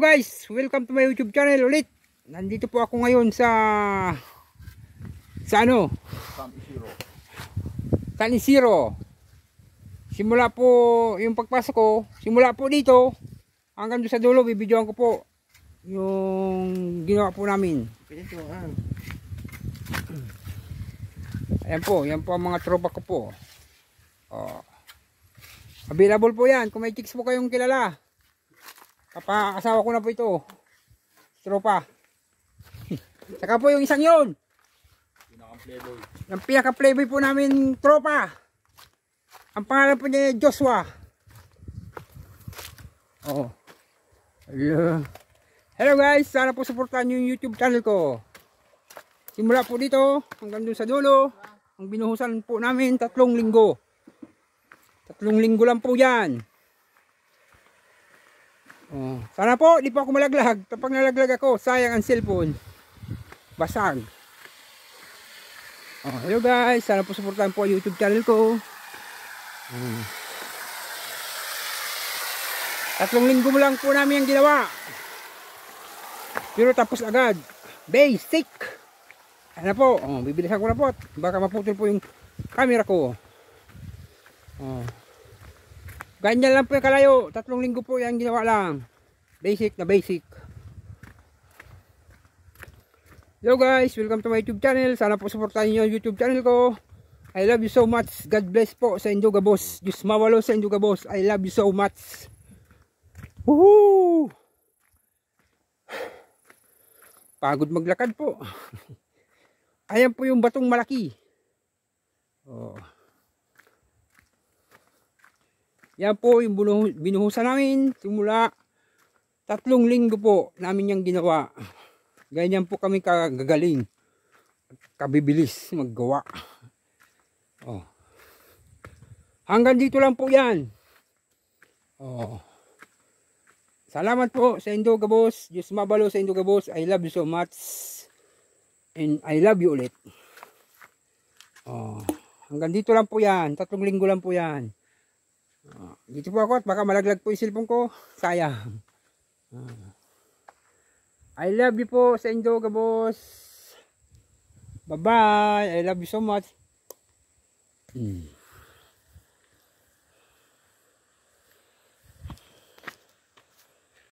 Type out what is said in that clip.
Guys, welcome to my YouTube channel ulit. Nandito po ako ngayon sa ano? San Isidro. Simula po yung pagpasok ko, simula po dito hanggang doon sa dulo, bibidyoan ko po yung ginawa po namin. Ayan po, yan po ang mga tropa ko po. Available po yan kung may chicks po kayong kilala. Kapaasawa ko na po ito. Tropa. Saka po yung isang yun. Yung pinaka-playboy po namin tropa. Ang pangalan po niya Joshua. Hello guys, sana po supportan yung YouTube channel ko. Simula po dito hanggang dun sa dulo. Ang binuhusan po namin 3 linggo. 3 linggo lang po yan. Sana po di pa ako malaglag. Kapag nalaglag ako, sayang ang cellphone. Basag. Hello guys, sana po supportan po ang YouTube channel ko. 3 linggo mo lang po namin ang ginawa. Pero tapos agad. Basic. Ano po, bibilisan ko na po. Baka maputol po yung camera ko. Ganyan lang po yung kalayo. 3 linggo po yan ginawa lang. Basic na basic. Hello guys, welcome to my YouTube channel. Sana po supportan niyo yung YouTube channel ko. I love you so much. God bless po sa Induga Boss. Diyos mawalo sa Induga Boss. I love you so much. Woohoo! Pagod maglakad po. Ayan po yung batong malaki. Yan po yung binuhusan namin. Simula 3 linggo po namin yung ginawa. Ganyan po kami kagagaling. Kabibilis maggawa. Hanggang dito lang po yan. Salamat po sa Induga Boss. Diyos mabalo sa Induga Boss. I love you so much. And I love you ulit. Hanggang dito lang po yan. 3 linggo lang po yan. Dito po ako at baka malaglag po yung cellphone ko. Sayang. I love you po sa Induga Boss. Bye bye. I love you so much.